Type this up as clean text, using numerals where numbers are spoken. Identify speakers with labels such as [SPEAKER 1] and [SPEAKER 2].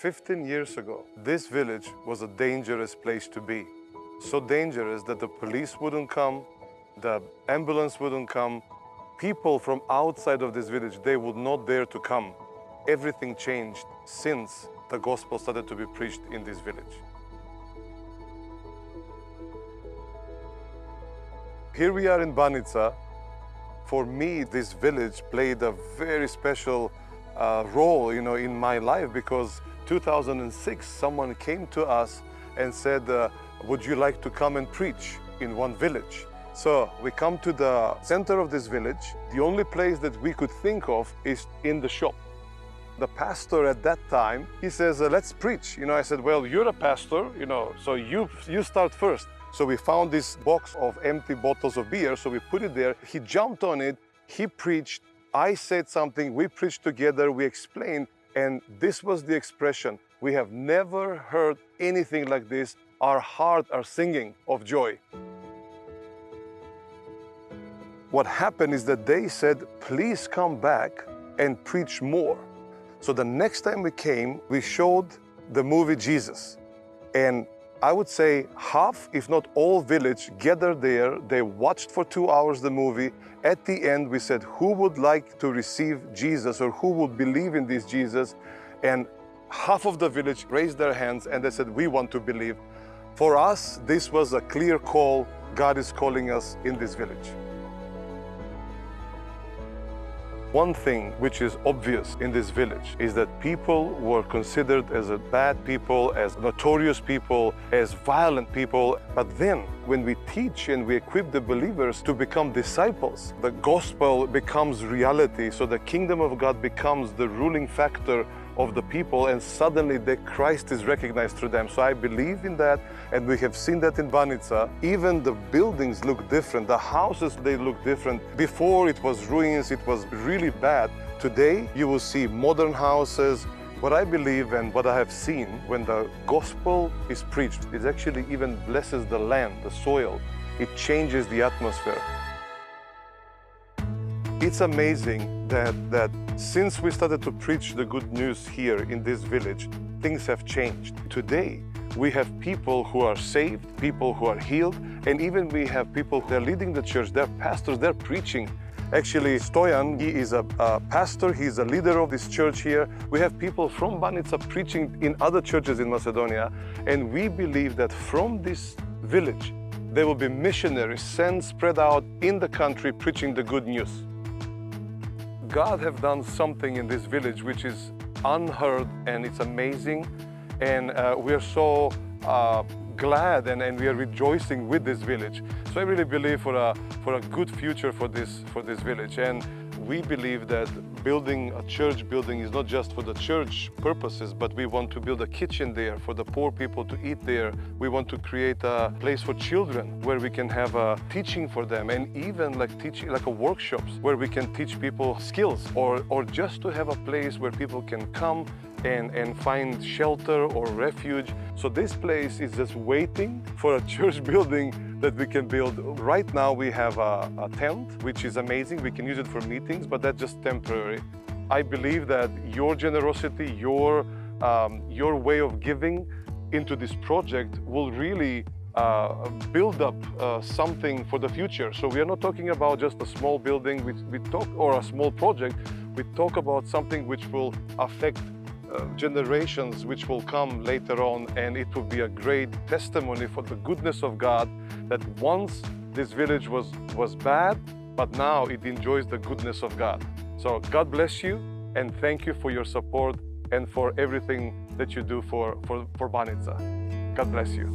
[SPEAKER 1] 15 years ago, this village was a dangerous place to be. So dangerous that the police wouldn't come, the ambulance wouldn't come. People from outside of this village, they would not dare to come. Everything changed since the gospel started to be preached in this village. Here we are in Banica. For me, this village played a very special role, in my life, because 2006, someone came to us and said, would you like to come and preach in one village? So we come to the center of this village. The only place that we could think of is in the shop. The pastor at that time, he says, let's preach. I said, well, you're a pastor, so you start first. So we found this box of empty bottles of beer, so we put it there. He jumped on it, he preached, I said something, we preached together, we explained, and this was the expression. We have never heard anything like this. Our hearts are singing of joy. What happened is that they said, please come back and preach more. So the next time we came, we showed the movie Jesus. And I would say half, if not all village gathered there. They watched for 2 hours the movie. At the end, we said, who would like to receive Jesus or who would believe in this Jesus? And half of the village raised their hands and they said, we want to believe. For us, this was a clear call. God is calling us in this village. One thing which is obvious in this village is that people were considered as bad people, as notorious people, as violent people. But then when we teach and we equip the believers to become disciples, the gospel becomes reality. So the kingdom of God becomes the ruling factor of the people, and suddenly the Christ is recognized through them. So I believe in that, and we have seen that in Banica. Even the buildings look different, the houses, they look different. Before it was ruins, it was really bad. Today you will see modern houses. What I believe and what I have seen when the gospel is preached, it actually even blesses the land, the soil. It changes the atmosphere. It's amazing that since we started to preach the good news here in this village, things have changed. Today, we have people who are saved, people who are healed, and even we have people who are leading the church, they're pastors, they're preaching. Actually, Stoyan, he is a pastor, he's a leader of this church here. We have people from Banica preaching in other churches in Macedonia, and we believe that from this village, there will be missionaries sent, spread out in the country, preaching the good news. God have done something in this village which is unheard, and it's amazing, and we are so glad and we are rejoicing with this village. So I really believe for a good future for this village, and we believe that building a church building is not just for the church purposes, but we want to build a kitchen there for the poor people to eat there. We want to create a place for children where we can have a teaching for them, and even like teaching, like a workshops where we can teach people skills, or just to have a place where people can come and find shelter or refuge. So this place is just waiting for a church building that we can build. Right now we have a tent, which is amazing. We can use it for meetings, but that's just temporary. I believe that your generosity, your way of giving into this project will really build up something for the future. So we are not talking about just a small building, or a small project. We talk about something which will affect generations which will come later on, and it will be a great testimony for the goodness of God, that once this village was bad, but now it enjoys the goodness of God. So God bless you, and thank you for your support and for everything that you do for Banica. God bless you.